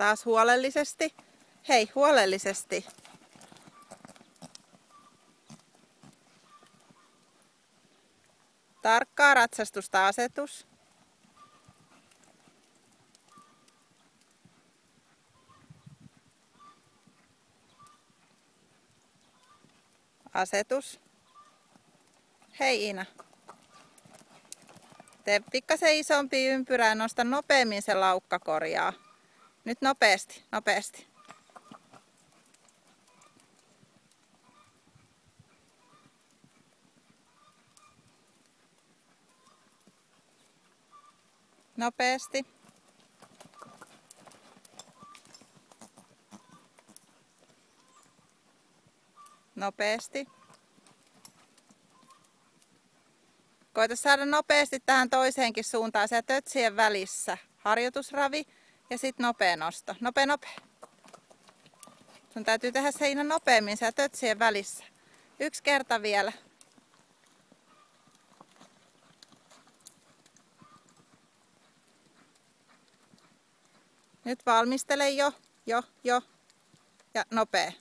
Taas huolellisesti. Hei, huolellisesti. Tarkkaa ratsastusta asetus. Asetus. Hei Iina. Tee pikkasen isompi ympyrä ja nosta nopeammin se laukka korjaa. Nyt nopeasti, nopeasti. Nopeasti. Nopeasti. Koita saada nopeasti tähän toiseenkin suuntaan siellä tötsien välissä. Harjoitusravi ja sitten nopea nosto. Nopea. Sun täytyy tehdä se Iina nopeammin siellä tötsien välissä. 1 kerta vielä. Nyt valmistele jo. Ja nopea.